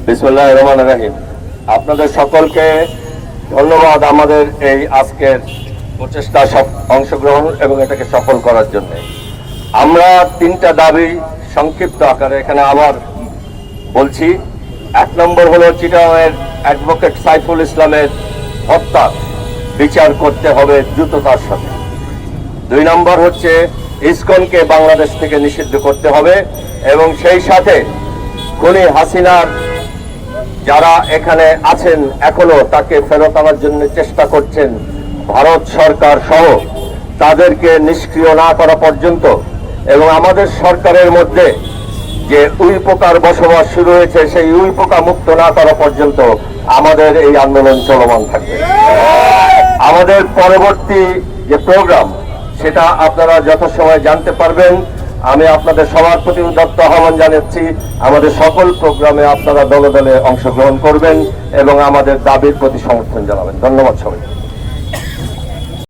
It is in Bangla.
বিসমিল্লাহির রহমানির রহিম। আপনাদের সকলকে ধন্যবাদ আমাদের এই আজকের প্রচেষ্টা অংশগ্রহণ এবং এটাকে সফল করার জন্য। আমরা তিনটা দাবি সংক্ষিপ্ত আকারে এখানে আবার বলছি। 1 নম্বর হলো চিটাগাংয়ের অ্যাডভোকেট সাইফুল ইসলামের হত্যা বিচার করতে হবে দ্রুততার সাথে। 2 নম্বর হচ্ছে ইসকনকে বাংলাদেশ থেকে নিষিদ্ধ করতে হবে এবং সেই সাথে খুনি হাসিনার যারা এখানে আছেন এখনো তাকে ফেরত আনার জন্য চেষ্টা করছেন ভারত সরকার সহ, তাদেরকে নিষ্ক্রিয় না করা পর্যন্ত এবং আমাদের সরকারের মধ্যে যে উইপোকার বসবাস শুরু হয়েছে সেই উইপোকা মুক্ত না করা পর্যন্ত আমাদের এই আন্দোলন চলমান থাকবে। আমাদের পরবর্তী যে প্রোগ্রাম সেটা আপনারা যথাসময়ে জানতে পারবেন। আমি আপনাদের সবার প্রতি উদাত্ত আহ্বান জানাচ্ছি, আমাদের সকল প্রোগ্রামে আপনারা দলে দলে অংশগ্রহণ করবেন এবং আমাদের দাবির প্রতি সমর্থন জানাবেন। ধন্যবাদ সবাই।